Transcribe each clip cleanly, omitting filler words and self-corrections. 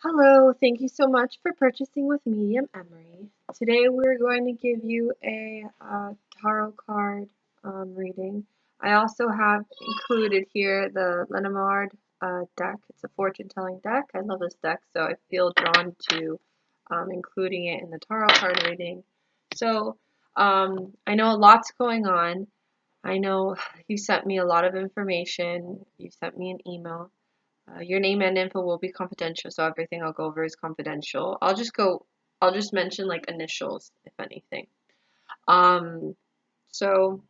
Hello, thank you so much for purchasing with Medium Emary. Today we're going to give you a tarot card reading. I also have included here the Lenormand deck. It's a fortune-telling deck. I love this deck, so I feel drawn to including it in the tarot card reading. So I know a lot's going on. I know you sent me a lot of information. You sent me an email. Your name and info will be confidential, so everything I'll go over is confidential. I'll just mention like initials, if anything. Um, so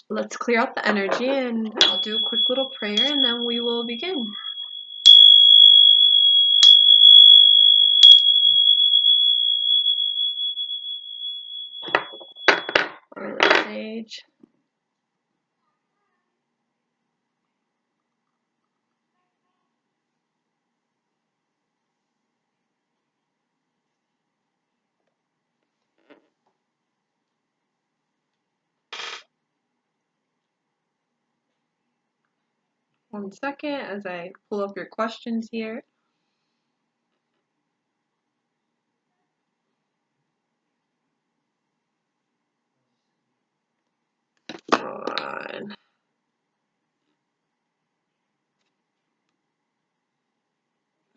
let's clear out the energy and I'll do a quick little prayer and then we will begin. Alright, sage. One second as I pull up your questions here. On.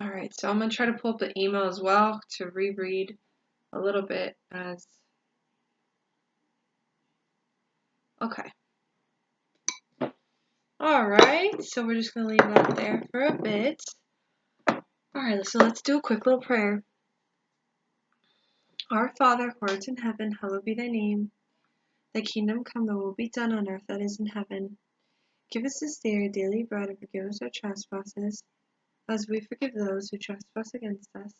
Alright, so I'm going to try to pull up the email as well to reread a little bit as... Okay. Alright, so we're just going to leave that there for a bit. Alright, so let's do a quick little prayer. Our Father, who art in heaven, hallowed be thy name. Thy kingdom come, thy will be done on earth as it is in heaven. Give us this day our daily bread, and forgive us our trespasses, as we forgive those who trespass against us.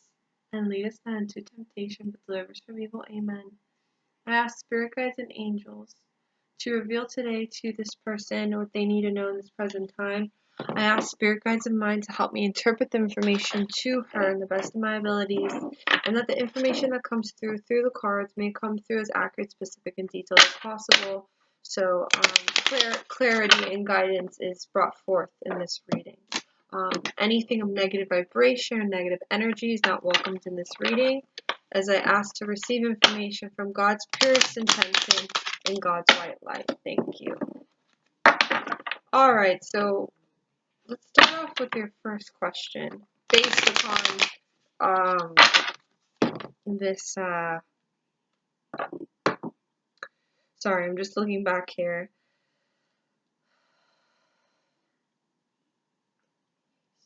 And lead us not into temptation, but deliver us from evil. Amen. I ask spirit guides and angels to reveal today to this person what they need to know in this present time. I ask spirit guides of mine to help me interpret the information to her in the best of my abilities, and that the information that comes through the cards may come through as accurate, specific, and detailed as possible. So clarity and guidance is brought forth in this reading. Anything of negative vibration or negative energy is not welcomed in this reading, as I ask to receive information from God's purest intention in God's white light. Thank you. Alright, so let's start off with your first question. Based upon this, sorry, I'm just looking back here.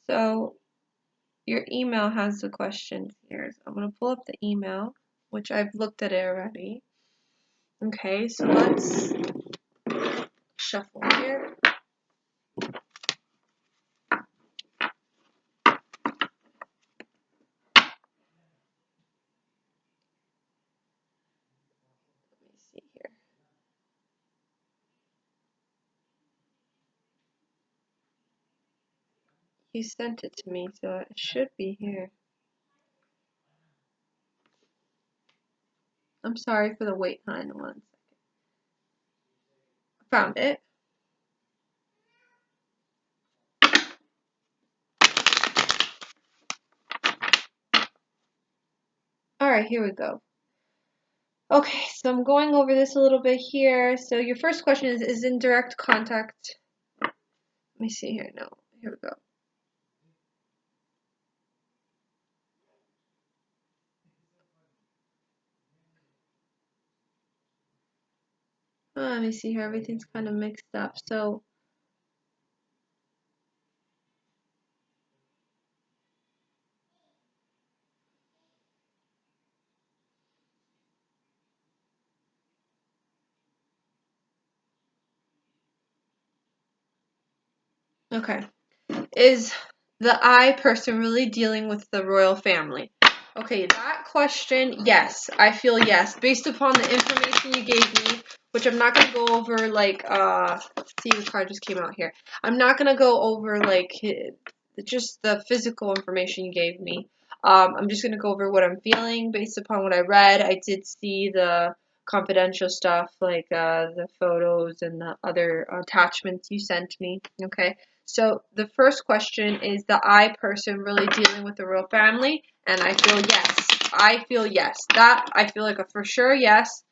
So your email has the questions here. So I'm going to pull up the email, which I've looked at it already. Okay, so let's shuffle here. Let me see here. You sent it to me, so it should be here. I'm sorry for the wait, hon. 1 second. Found it. Alright, here we go. Okay, so I'm going over this a little bit here. So your first question is in direct contact. Let me see here. No, here we go. Let me see here. Everything's kind of mixed up. So okay. Is the I person really dealing with the royal family? Okay, that question, yes. I feel yes. Based upon the information you gave me, which I'm not going to go over, like, see, the card just came out here. I'm not going to go over, like, just the physical information you gave me. I'm just going to go over what I'm feeling based upon what I read. I did see the confidential stuff, like the photos and the other attachments you sent me, okay? So the first question is the I person really dealing with the royal family? And I feel yes. I feel yes. That I feel like a for sure yes.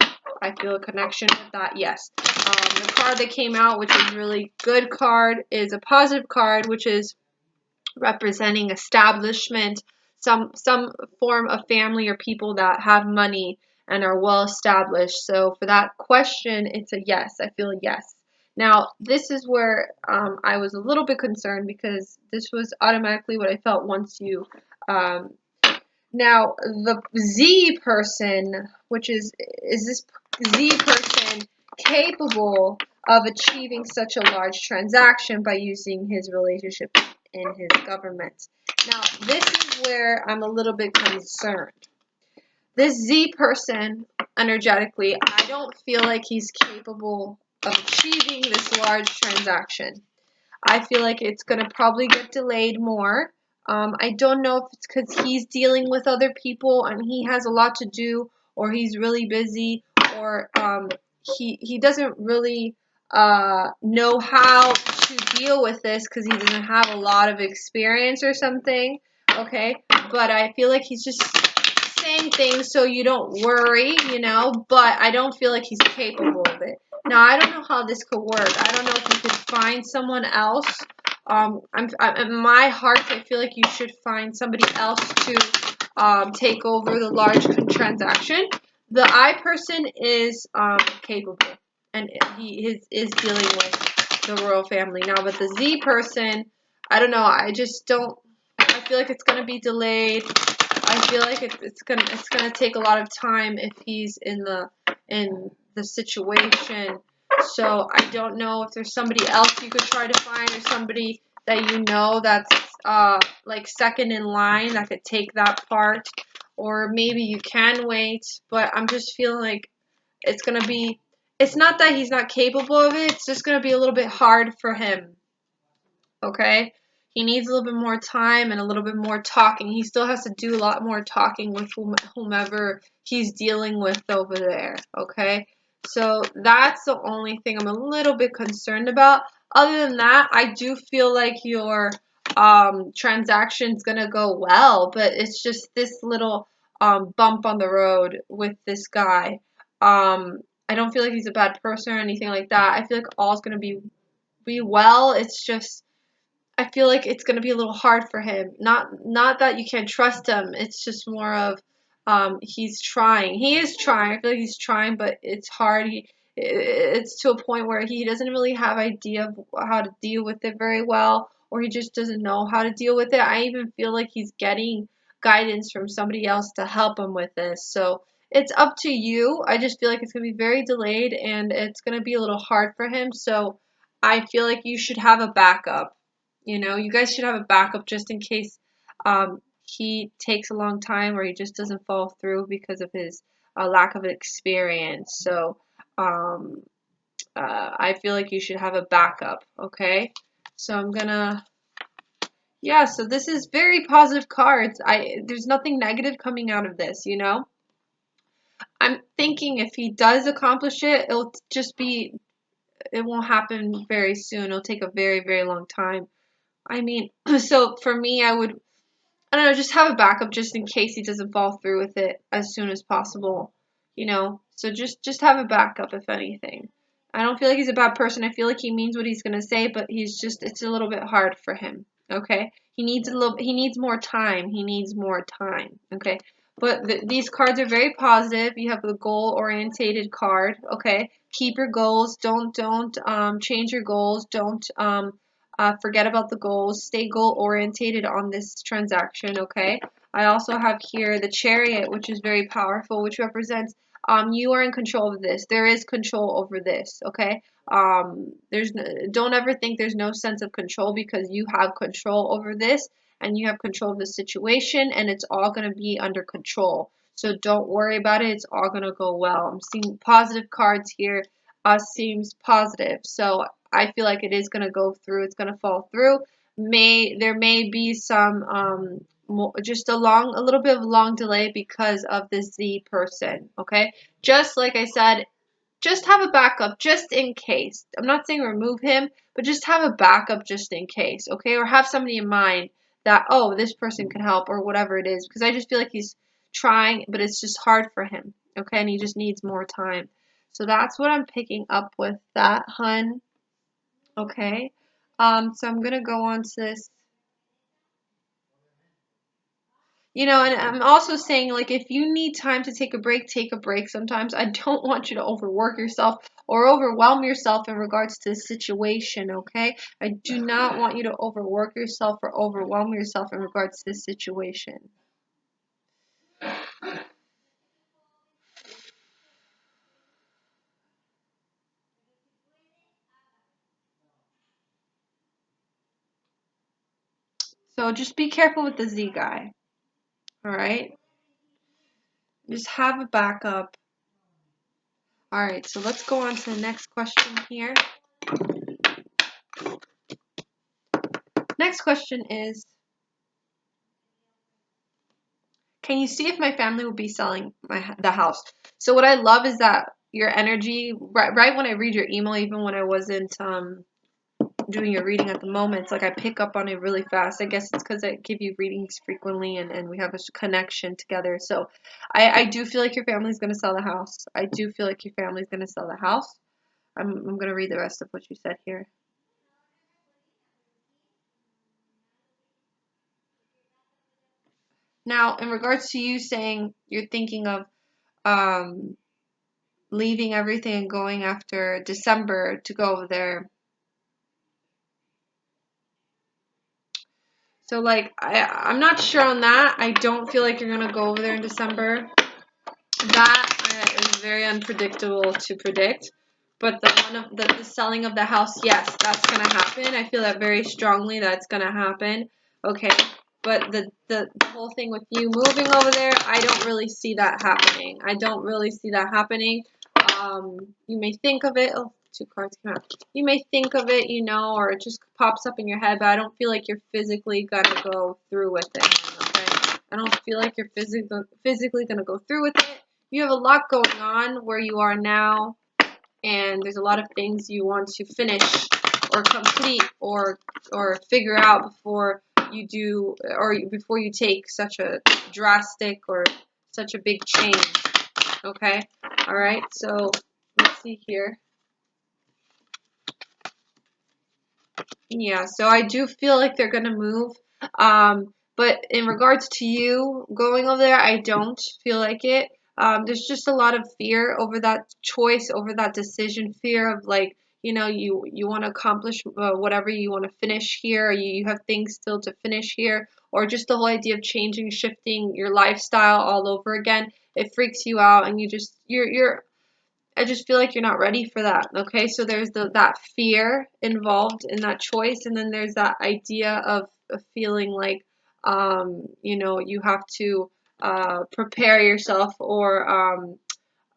I feel a connection with that yes. The card that came out, which is really good card, is a positive card, which is representing establishment, some form of family or people that have money and are well established. So for that question, it's a yes. I feel a yes. Now, this is where I was a little bit concerned because this was automatically what I felt once you. Now, the Z person, which is this Z person capable of achieving such a large transaction by using his relationship in his government? Now, this is where I'm a little bit concerned. This Z person, energetically, I don't feel like he's capable of achieving this large transaction. I feel like it's going to probably get delayed more. I don't know if it's because he's dealing with other people and he has a lot to do, or he's really busy, or he doesn't really know how to deal with this because he doesn't have a lot of experience or something. Okay, but I feel like he's just saying things so you don't worry, but I don't feel like he's capable of it. Now, I don't know how this could work. I don't know if you could find someone else. I'm in my heart, I feel like you should find somebody else to take over the large transaction. The I person is capable, and he is dealing with the royal family now. But the Z person, I don't know. I just don't. I feel like it's gonna be delayed. I feel like it's gonna take a lot of time if he's in the situation. So I don't know if there's somebody else you could try to find, or somebody that you know that's like second in line that could take that part, or maybe you can wait. But I'm just feeling like it's gonna be. It's not that he's not capable of it. It's just gonna be a little bit hard for him. Okay? He needs a little bit more time and a little bit more talking. He still has to do a lot more talking with whomever he's dealing with over there. Okay? So that's the only thing I'm a little bit concerned about. Other than that, I do feel like your transaction's gonna go well, but it's just this little bump on the road with this guy. I don't feel like he's a bad person or anything like that. I feel like all's gonna be well. It's just I feel like it's going to be a little hard for him. Not that you can't trust him. It's just more of he's trying. He is trying. I feel like he's trying, but it's hard. It's to a point where he doesn't really have idea of how to deal with it very well, or he just doesn't know how to deal with it. I even feel like he's getting guidance from somebody else to help him with this. So it's up to you. I just feel like it's going to be very delayed and it's going to be a little hard for him. So I feel like you should have a backup. You guys should have a backup just in case he takes a long time or he just doesn't fall through because of his lack of experience. So um, I feel like you should have a backup, okay? So I'm gonna, yeah, so this is very positive cards. There's nothing negative coming out of this. I'm thinking if he does accomplish it, it won't happen very soon. It'll take a very, very long time. I mean, so for me, I don't know, just have a backup just in case he doesn't fall through with it as soon as possible. So just have a backup if anything. I don't feel like he's a bad person. I feel like he means what he's gonna say, but it's a little bit hard for him. Okay, he needs more time. He needs more time. Okay, but these cards are very positive. You have the goal orientated card. Okay, keep your goals. Don't change your goals. Don't forget about the goals. Stay goal orientated on this transaction, okay? I also have here the Chariot, which is very powerful, which represents you are in control of this. There is control over this, okay? Don't ever think there's no sense of control because you have control over this and you have control of the situation and it's all going to be under control. So don't worry about it. It's all going to go well. I'm seeing positive cards here. Seems positive. So I feel like it is going to go through. It's going to fall through. There may be some just a little bit of long delay because of the Z person. Okay, just like I said, just have a backup just in case. I'm not saying remove him, but just have a backup just in case, okay? Or have somebody in mind that, oh, this person could help or whatever it is. Because I just feel like he's trying, but it's just hard for him, okay? And he just needs more time. So that's what I'm picking up with that, hun. Okay? So I'm going to go on to this. You know, and I'm also saying, like, if you need time to take a break sometimes. I don't want you to overwork yourself or overwhelm yourself in regards to the situation, okay? I do not want you to overwork yourself or overwhelm yourself in regards to this situation. So just be careful with the Z guy, all right? Just have a backup. All right, so let's go on to the next question here. Next question is, can you see if my family will be selling the house? So what I love is that your energy, right when I read your email, even when I wasn't doing your reading at the moment, it's like I pick up on it really fast. I guess it's because I give you readings frequently and we have a connection together. So I do feel like your family's going to sell the house. I do feel like your family's going to sell the house. I'm going to read the rest of what you said here. Now, in regards to you saying you're thinking of um, leaving everything and going after December to go over there. So, like, I'm not sure on that. I don't feel like you're going to go over there in December. That is very unpredictable to predict. But the selling of the house, yes, that's going to happen. I feel that very strongly that's going to happen. Okay. But the whole thing with you moving over there, I don't really see that happening. I don't really see that happening. You may think of it. Oh, two cards come out. You may think of it, you know, or it just pops up in your head, but I don't feel like you're physically gonna go through with it. Okay, I don't feel like you're physically gonna go through with it. You have a lot going on where you are now, and there's a lot of things you want to finish or complete or figure out before you do, or before you take such a drastic or such a big change. Okay, all right, so let's see here. Yeah, so I do feel like they're gonna move. But in regards to you going over there, I don't feel like it. There's just a lot of fear over that choice, over that decision, fear of like, you know, you want to accomplish whatever you want to finish here, or you have things still to finish here, or just the whole idea of changing, shifting your lifestyle all over again. It freaks you out, and you're I just feel like you're not ready for that. Okay, so there's that fear involved in that choice, and then there's that idea of feeling like you know, you have to prepare yourself or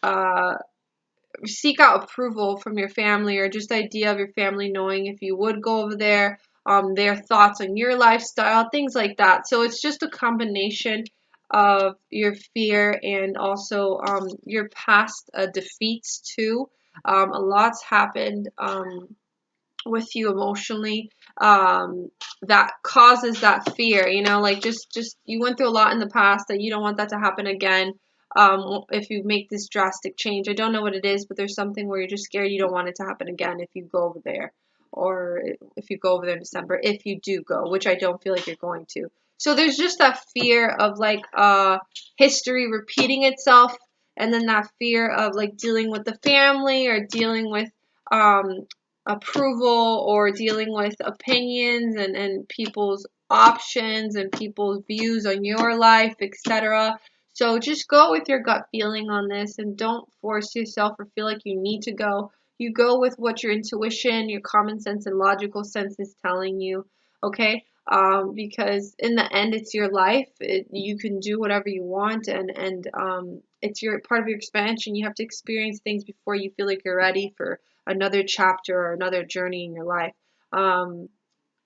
uh, seek out approval from your family, or just idea of your family knowing if you would go over there, their thoughts on your lifestyle, things like that. So it's just a combination of your fear and also your past defeats too. A lot's happened with you emotionally that causes that fear, you know, like just you went through a lot in the past that you don't want that to happen again. If you make this drastic change, I don't know what it is, but there's something where you're just scared you don't want it to happen again if you go over there, or if you go over there in December, if you do go, which I don't feel like you're going to. So there's just that fear of like history repeating itself, and then that fear of like dealing with the family or dealing with um approval or dealing with opinions and people's options and people's views on your life, etc. So just go with your gut feeling on this and don't force yourself or feel like you need to go. You go with what your intuition, your common sense, and logical sense is telling you, okay? Because in the end, it's your life. You can do whatever you want, and it's your part of your expansion. You have to experience things before you feel like you're ready for another chapter or another journey in your life. Um,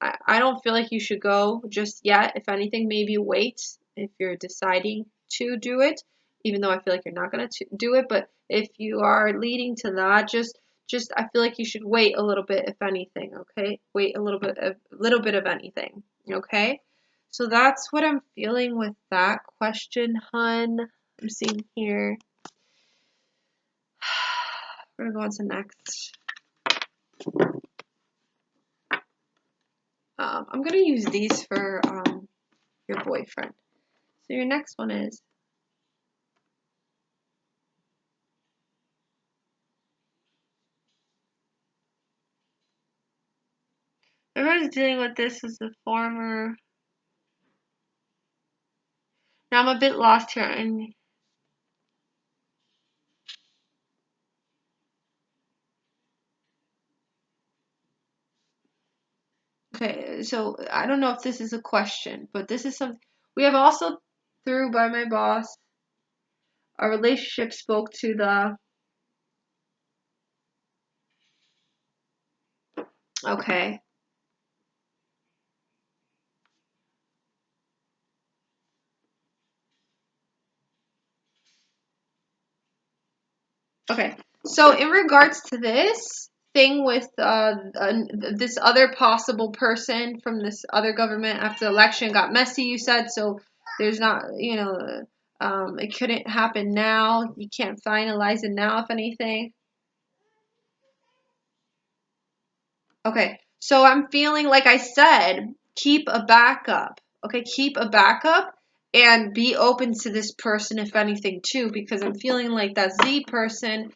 I don't feel like you should go just yet. If anything, maybe wait if you're deciding to do it, even though I feel like you're not going to do it. But if you are leading to that, just I feel like you should wait a little bit, if anything, okay? Wait a little bit of anything, okay? So that's what I'm feeling with that question, hun. I'm seeing here. We're gonna go on to next. I'm gonna use these for your boyfriend. So your next one is, everyone's dealing with this as a former. Now I'm a bit lost here. And okay, so I don't know if this is a question, but this is something we have also through by my boss. Our relationship spoke to the. Okay. Okay. So in regards to this thing with this other possible person from this other government after the election got messy, you said, so there's not, it couldn't happen now. You can't finalize it now, if anything. Okay. So I'm feeling like I said, keep a backup. Okay, keep a backup and be open to this person, if anything, too, because I'm feeling like that Z person.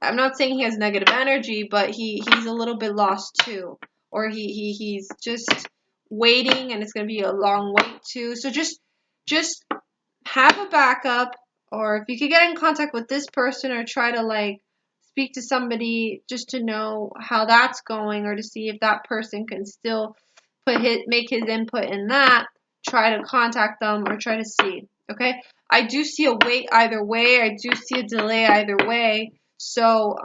I'm not saying he has negative energy, but he's a little bit lost too, or he's just waiting, and it's gonna be a long wait too. So just have a backup, or if you could get in contact with this person, or try to like speak to somebody just to know how that's going, or to see if that person can still make his input in that. Try to contact them or try to see. Okay, I do see a wait either way. I do see a delay either way. So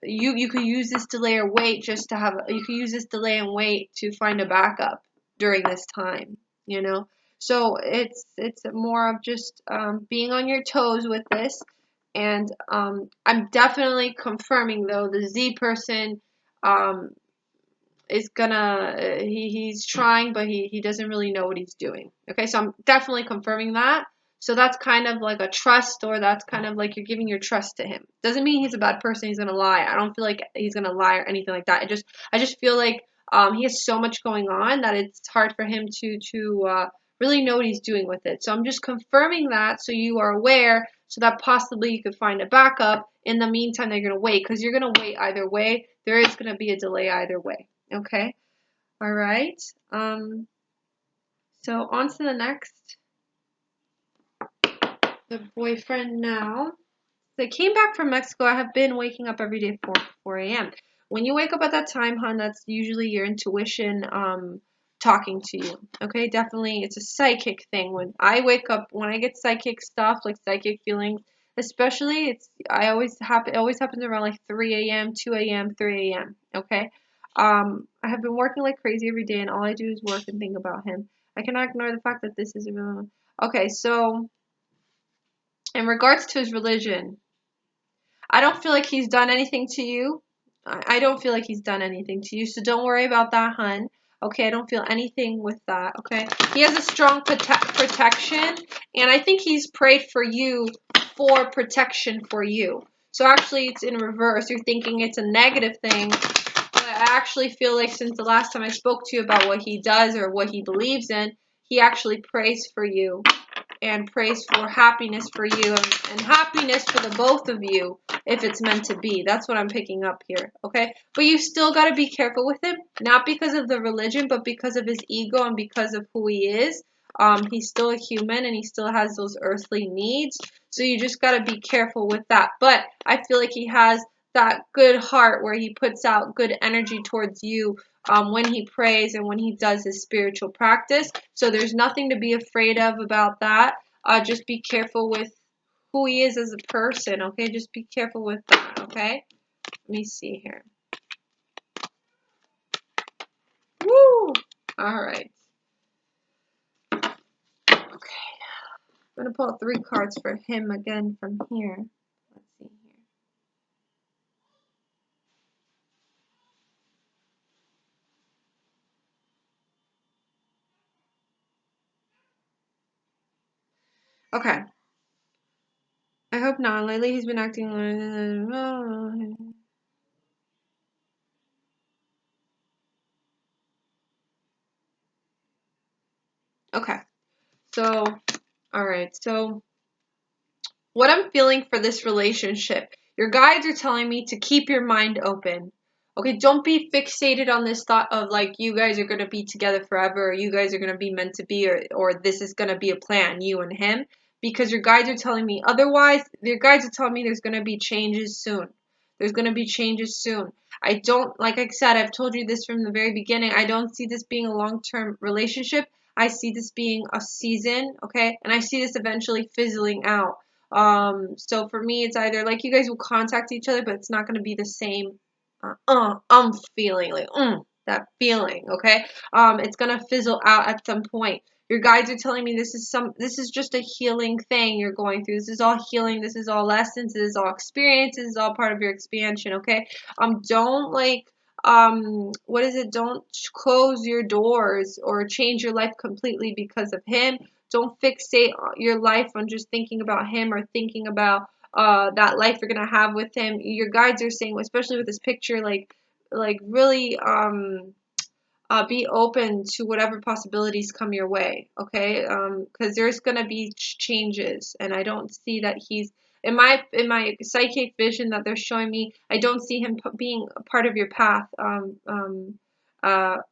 you could use this delay or wait just to have. You could use this delay and wait to find a backup during this time. You know. So it's more of just being on your toes with this, and I'm definitely confirming though the Z person um, is gonna he's trying, but he doesn't really know what he's doing. Okay, so I'm definitely confirming that. So that's kind of like a trust, or that's kind of like you're giving your trust to him. Doesn't mean he's a bad person, he's gonna lie. I don't feel like he's gonna lie or anything like that. I just feel like he has so much going on that it's hard for him to really know what he's doing with it. So I'm just confirming that so you are aware, so that possibly you could find a backup. In the meantime, they're gonna wait, because you're gonna wait either way. There is gonna be a delay either way. Okay. All right. So on to the next. The boyfriend now. So I came back from Mexico. I have been waking up every day 4 a.m. When you wake up at that time, hon, that's usually your intuition talking to you. Okay, definitely it's a psychic thing. When I wake up, when I get psychic stuff, like psychic feelings, especially it always happens around like 3 a.m., 2 a.m., 3 a.m. Okay? I have been working like crazy every day, and all I do is work and think about him. I cannot ignore the fact that this is okay, so in regards to his religion, I don't feel like he's done anything to you. I don't feel like he's done anything to you, so don't worry about that, hun. Okay, I don't feel anything with that, okay? He has a strong protection, and I think he's prayed for you for protection for you. So actually, it's in reverse. You're thinking it's a negative thing, but I actually feel like since the last time I spoke to you about what he does or what he believes in, he actually prays for you and prays for happiness for you and happiness for the both of you if it's meant to be. That's what I'm picking up here, okay? But you still got to be careful with him, not because of the religion, but because of his ego and because of who he is. He's still a human and he still has those earthly needs, so you just got to be careful with that. But I feel like he has that good heart where he puts out good energy towards you when he prays and when he does his spiritual practice. So there's nothing to be afraid of about that. Just be careful with who he is as a person, okay? Just be careful with that, okay? Let me see here. Woo! All right. Okay. I'm going to pull out 3 cards for him again from here. Let's Okay. I hope not. Lately he's been acting. Okay. So, all right. So, what I'm feeling for this relationship, your guides are telling me to keep your mind open. Okay, don't be fixated on this thought of like you guys are going to be together forever, or you guys are going to be meant to be, or this is going to be a plan, you and him, because your guides are telling me otherwise. Your guides are telling me there's going to be changes soon. There's going to be changes soon. I don't, like I said, I've told you this from the very beginning. I don't see this being a long-term relationship. I see this being a season, okay? And I see this eventually fizzling out. So for me, it's either like you guys will contact each other, but it's not going to be the same, feeling, like, that feeling, okay? It's going to fizzle out at some point. Your guides are telling me this is just a healing thing you're going through. This is all healing. This is all lessons. This is all experience. This is all part of your expansion, okay? Don't like, what is it? Don't close your doors or change your life completely because of him. Don't fixate your life on just thinking about him or thinking about that life you're gonna have with him. Your guides are saying, especially with this picture, like really be open to whatever possibilities come your way, okay? Because there's gonna be changes, and I don't see that he's in my psychic vision that they're showing me. I don't see him being a part of your path.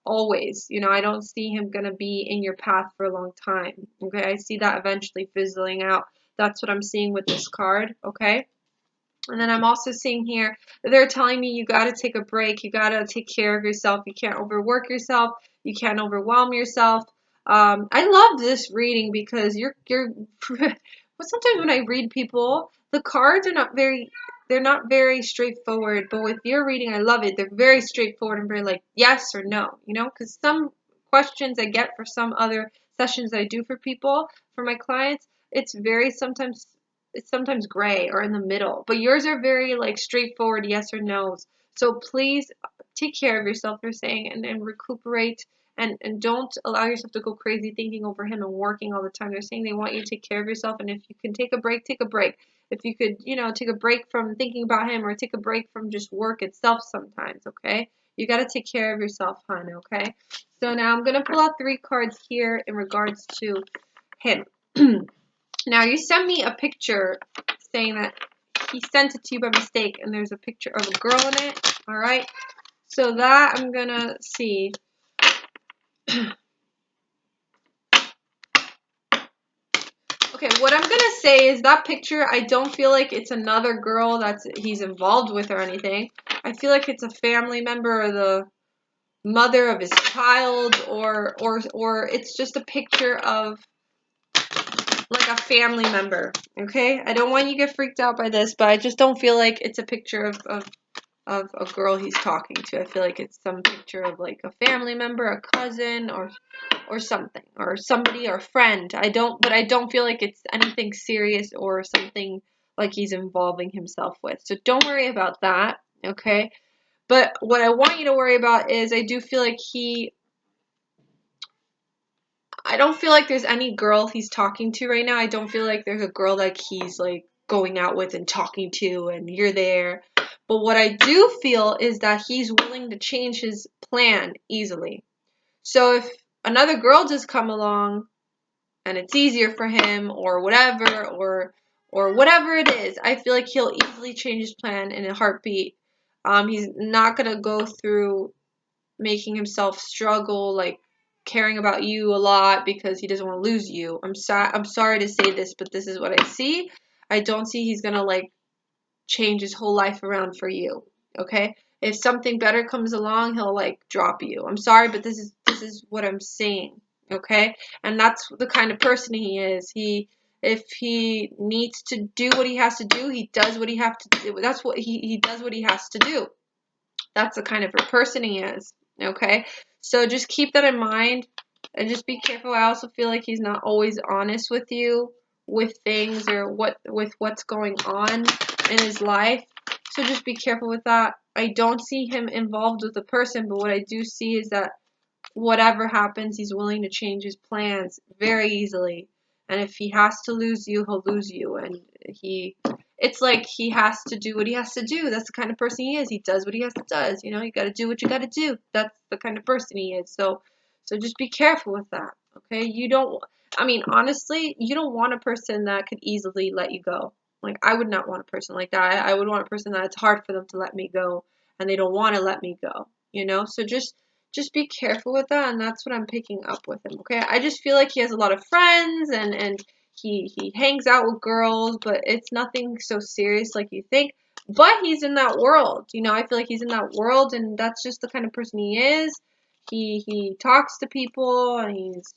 Always, I don't see him gonna be in your path for a long time. Okay, I see that eventually fizzling out. That's what I'm seeing with this card. Okay. And then I'm also seeing here, they're telling me you got to take a break. You got to take care of yourself. You can't overwork yourself. You can't overwhelm yourself. I love this reading because but sometimes when I read people, the cards are they're not very straightforward. But with your reading, I love it. They're very straightforward and very like yes or no, because some questions I get for some other sessions I do for people, for my clients, it's sometimes gray or in the middle, but yours are very like straightforward yes or no's. So please take care of yourself, they're saying, and recuperate, and don't allow yourself to go crazy thinking over him and working all the time. They're saying they want you to take care of yourself, and if you can take a break, take a break. If you could, take a break from thinking about him or take a break from just work itself sometimes, okay? You got to take care of yourself, hon, okay? So now I'm going to pull out 3 cards here in regards to him. Now, you sent me a picture saying that he sent it to you by mistake, and there's a picture of a girl in it, all right? So that I'm going to see. Okay, what I'm going to say is that picture, I don't feel like it's another girl he's involved with or anything. I feel like it's a family member or the mother of his child, or it's just a picture of like a family member, okay? I don't want you to get freaked out by this, but I just don't feel like it's a picture of a girl he's talking to. I feel like it's some picture of like a family member, a cousin, or something, or somebody, or a friend. But I don't feel like it's anything serious or something like he's involving himself with. So don't worry about that, okay? But what I want you to worry about is I do feel like I don't feel like there's any girl he's talking to right now. I don't feel like there's a girl like he's like going out with and talking to and you're there. But what I do feel is that he's willing to change his plan easily. So if another girl just come along and it's easier for him or whatever or whatever it is, I feel like he'll easily change his plan in a heartbeat. He's not going to go through making himself struggle, like caring about you a lot because he doesn't want to lose you. I'm sorry to say this, but this is what I see. I don't see he's gonna like change his whole life around for you. Okay? If something better comes along, he'll like drop you. I'm sorry, but this is what I'm seeing. Okay? And that's the kind of person he is. If he needs to do what he has to do, he does what he has to do. That's what he does what he has to do. That's the kind of person he is. Okay? So just keep that in mind and just be careful. I also feel like he's not always honest with you with things or with what's going on in his life. So just be careful with that. I don't see him involved with the person, but what I do see is that whatever happens, he's willing to change his plans very easily. And if he has to lose you, he'll lose you. And it's like he has to do what he has to do. That's the kind of person he is. He does what he has to do. You know, you got to do what you got to do. That's the kind of person he is. So just be careful with that. Okay. I mean, honestly, you don't want a person that could easily let you go. Like, I would not want a person like that. I would want a person that it's hard for them to let me go and they don't want to let me go, you know? So just be careful with that, and that's what I'm picking up with him, okay? I just feel like he has a lot of friends and he hangs out with girls, but it's nothing so serious like you think. But he's in that world, you know, I feel like he's in that world, and that's just the kind of person he is. He talks to people, and he's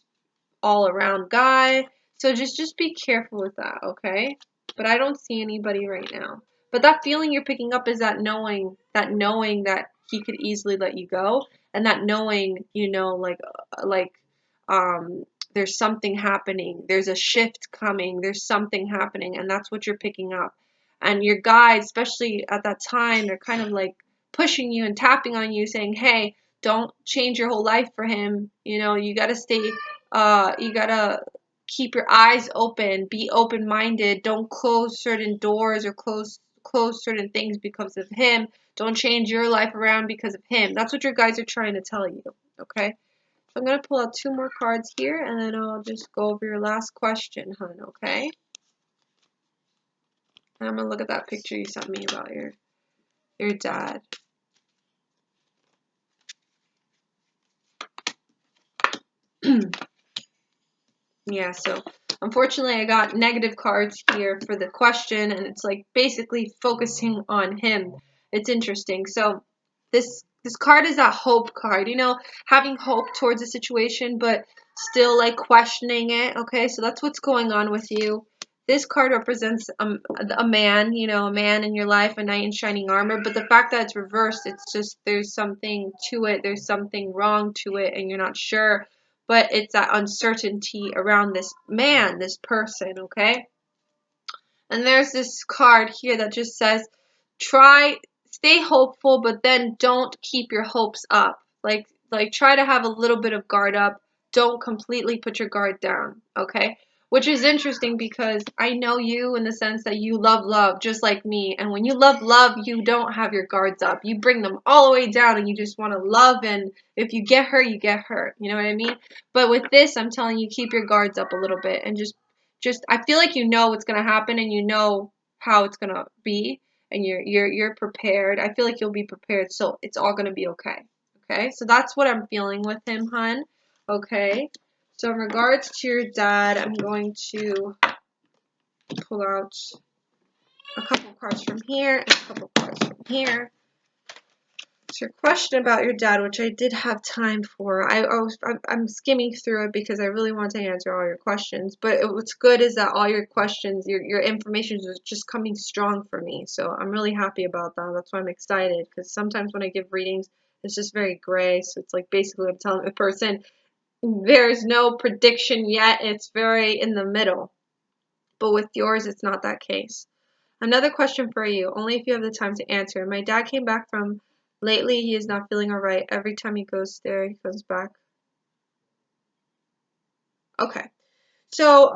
all around guy. So just be careful with that, okay? But I don't see anybody right now. But that feeling you're picking up is that knowing that he could easily let you go, and that knowing, you know, like um there's something happening. There's a shift coming. There's something happening, and that's what you're picking up. And your guides, especially at that time, they're kind of like pushing you and tapping on you saying, "Hey, don't change your whole life for him. You know, you got to stay you gotta keep your eyes open, be open-minded, don't close certain doors or close certain things because of him. Don't change your life around because of him." That's what your guides are trying to tell you, okay? So I'm gonna pull out 2 more cards here, and then I'll just go over your last question, hon, okay? And I'm gonna look at that picture you sent me about your dad. Yeah, so unfortunately I got negative cards here for the question, and it's like basically focusing on him. It's interesting. So this card is that hope card, you know, having hope towards a situation but still like questioning it, okay? So that's what's going on with you. This card represents a man, you know, a man in your life, a knight in shining armor, but the fact that it's reversed, it's just there's something to it, there's something wrong to it, and you're not sure, but it's that uncertainty around this man, this person, okay? And there's this card here that just says, stay hopeful, but then don't keep your hopes up. Like try to have a little bit of guard up. Don't completely put your guard down, okay? Which is interesting because I know you in the sense that you love love just like me. And when you love love, you don't have your guards up. You bring them all the way down and you just want to love. And if you get hurt, you get hurt. You know what I mean? But with this, I'm telling you, keep your guards up a little bit and just I feel like you know what's gonna happen and you know how it's gonna be and you're prepared. I feel like you'll be prepared, so it's all gonna be okay. Okay, so that's what I'm feeling with him, hun. Okay, so in regards to your dad, I'm going to pull out a couple cards from here and a couple cards from here. So your question about your dad, which I did have time for, I'm skimming through it because I really want to answer all your questions. But what's good is that all your questions, your information is just coming strong for me. So I'm really happy about that. That's why I'm excited, because sometimes when I give readings, it's just very gray. So it's like basically I'm telling the person there's no prediction yet. It's very in the middle. But with yours, it's not that case. Another question for you, only if you have the time to answer. My dad came back from lately. He is not feeling all right. Every time he goes there, he comes back. Okay. So,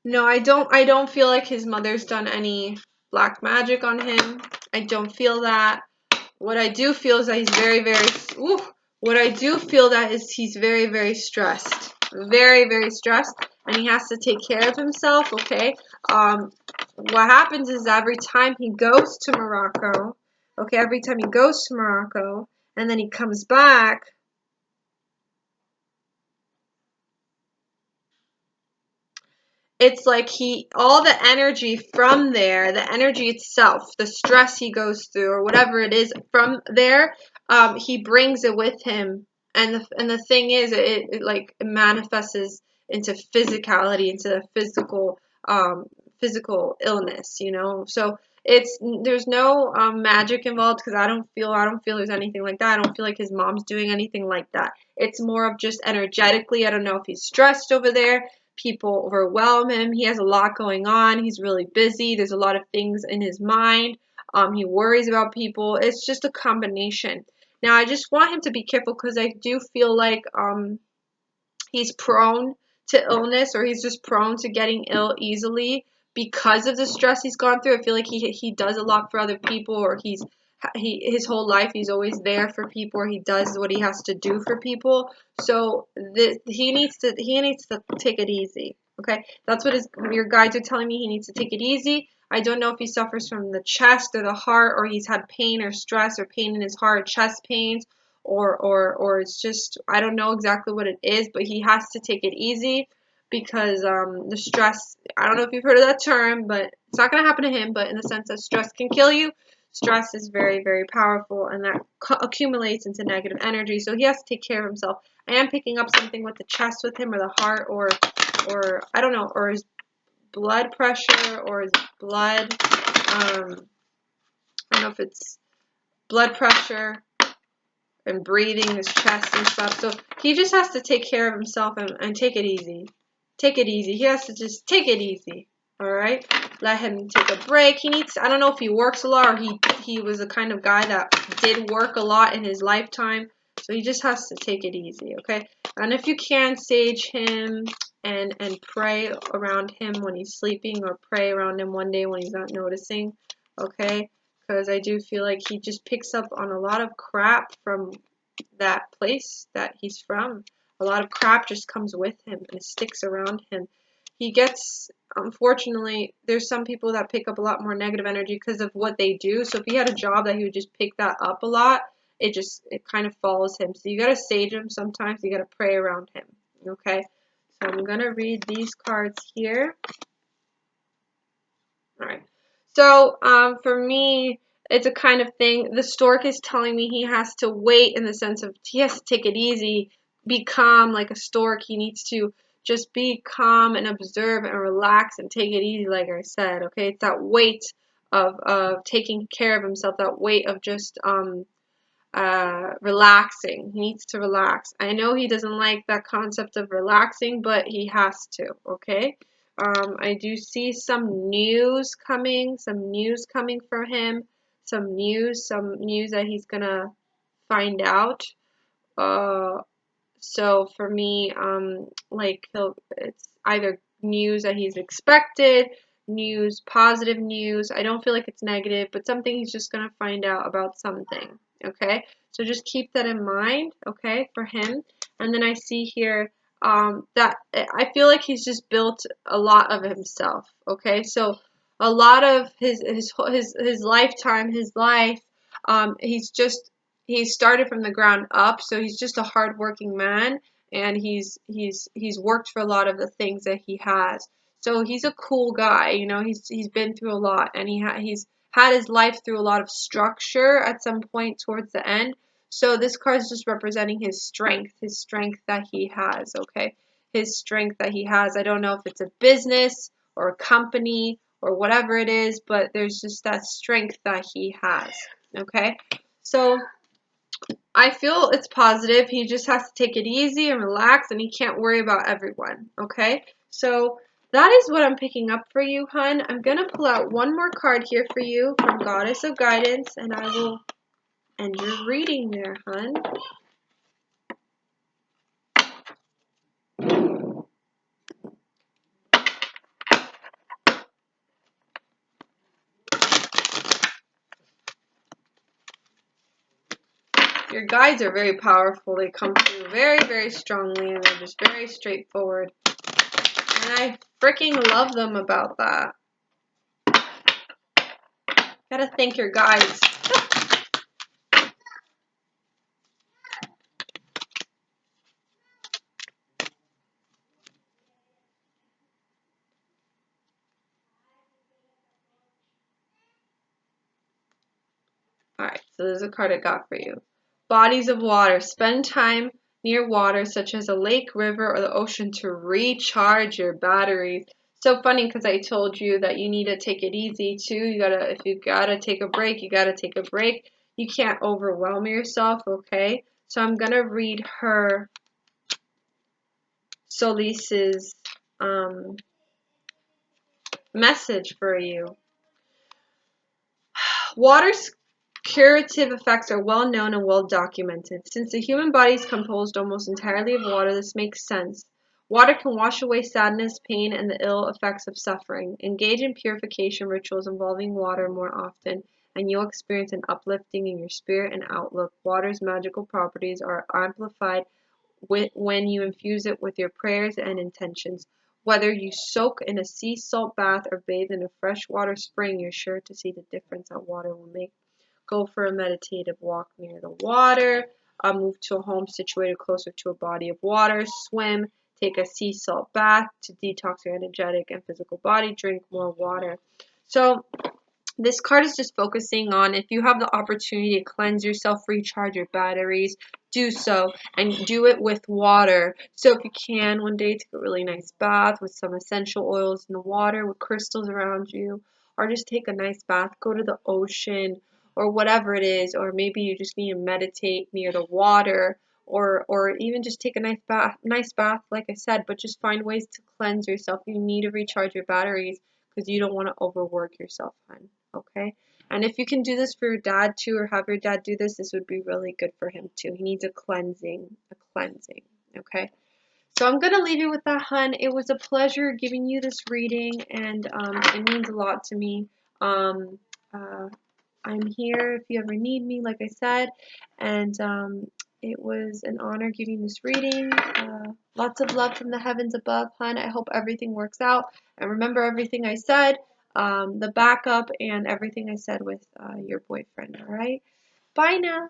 no, I don't feel like his mother's done any black magic on him. I don't feel that. What I do feel is that he's very, very, what I do feel that is he's very, very stressed. Very, very stressed. And he has to take care of himself, okay? What happens is every time he goes to Morocco, okay, every time he goes to Morocco, and then he comes back, it's like all the energy from there, the energy itself, the stress he goes through or whatever it is from there, he brings it with him. And the thing is, it like it manifests into physicality, into physical illness, you know. So there's no magic involved because I don't feel there's anything like that. I don't feel like his mom's doing anything like that. It's more of just energetically. I don't know if he's stressed over there. People overwhelm him. He has a lot going on. He's really busy. There's a lot of things in his mind. He worries about people. It's just a combination. Now, I just want him to be careful because I do feel like he's prone to illness, or he's just prone to getting ill easily because of the stress he's gone through. I feel like he does a lot for other people, or his whole life he's always there for people, or he does what he has to do for people. So he needs to take it easy. Okay, that's what your guides are telling me. He needs to take it easy. I don't know if he suffers from the chest or the heart, or he's had pain or stress or pain in his heart, chest pains, or it's just, I don't know exactly what it is, but he has to take it easy because the stress, I don't know if you've heard of that term, but it's not going to happen to him, but in the sense that stress can kill you. Stress is very, very powerful, and that accumulates into negative energy, so he has to take care of himself. I am picking up something with the chest with him, or the heart, or I don't know, or his blood pressure, or his blood, I don't know if it's blood pressure and breathing, his chest and stuff. So he just has to take care of himself and take it easy. Take it easy. He has to just take it easy. All right? Let him take a break. He needs, I don't know if he works a lot, or he was the kind of guy that did work a lot in his lifetime. So he just has to take it easy, okay? And if you can, sage him and pray around him when he's sleeping, or pray around him one day when he's not noticing, okay? Because I do feel like he just picks up on a lot of crap from that place that he's from. A lot of crap just comes with him and sticks around him. He gets, unfortunately, there's some people that pick up a lot more negative energy because of what they do. So if he had a job that he would just pick that up a lot, it kind of follows him. So you got to sage him sometimes. You got to pray around him. Okay? So I'm going to read these cards here. All right. So for me, it's a kind of thing. The stork is telling me he has to wait, in the sense of he has to take it easy, be calm like a stork. He needs to just be calm and observe and relax and take it easy, like I said. Okay, it's that weight of taking care of himself, that weight of just relaxing. He needs to relax. I know he doesn't like that concept of relaxing, but he has to, okay? I do see some news coming for him, some news that he's gonna find out. So for me, like it's either news that he's expected, news, positive news. I don't feel like it's negative, but something he's just gonna find out about something. Okay, so just keep that in mind. Okay, for him. And then I see here that I feel like he's just built a lot of himself. Okay, so a lot of his lifetime, his life, he's started from the ground up, so he's just a hardworking man, and he's worked for a lot of the things that he has. So he's a cool guy, you know. He's been through a lot, and he's had his life through a lot of structure at some point towards the end. So this card is just representing his strength that he has. Okay, his strength that he has. I don't know if it's a business or a company or whatever it is, but there's just that strength that he has. Okay, so I feel it's positive. He just has to take it easy and relax, and he can't worry about everyone, okay? So that is what I'm picking up for you, hun. I'm going to pull out one more card here for you from Goddess of Guidance, and I will end your reading there, hun. Your guides are very powerful. They come through very, very strongly, and they're just very straightforward. And I freaking love them about that. Gotta thank your guides. Alright, so there's a card I got for you. Bodies of water. Spend time near water, such as a lake, river, or the ocean, to recharge your batteries. So funny, because I told you that you need to take it easy too. If you gotta take a break, you gotta take a break. You can't overwhelm yourself, okay? So I'm gonna read her, Solis's message for you. Water's curative effects are well known and well documented. Since the human body is composed almost entirely of water, this makes sense. Water can wash away sadness, pain, and the ill effects of suffering. Engage in purification rituals involving water more often, and you'll experience an uplifting in your spirit and outlook. Water's magical properties are amplified when you infuse it with your prayers and intentions. Whether you soak in a sea salt bath or bathe in a freshwater spring, you're sure to see the difference that water will make. Go for a meditative walk near the water. Move to a home situated closer to a body of water. Swim. Take a sea salt bath to detox your energetic and physical body. Drink more water. So this card is just focusing on if you have the opportunity to cleanse yourself, recharge your batteries, do so, and do it with water. So if you can, one day take a really nice bath with some essential oils in the water with crystals around you, or just take a nice bath, go to the ocean, or whatever it is, or maybe you just need to meditate near the water, or even just take a nice bath, like I said, but just find ways to cleanse yourself. You need to recharge your batteries because you don't want to overwork yourself, hon. Okay? And if you can do this for your dad too, or have your dad do this, this would be really good for him too. He needs a cleansing, okay? So I'm going to leave you with that, hun. It was a pleasure giving you this reading, and it means a lot to me. Um, uh, I'm here if you ever need me, like I said, and it was an honor giving this reading. Lots of love from the heavens above, hun. I hope everything works out. And remember everything I said, the backup and everything I said with your boyfriend, all right? Bye now.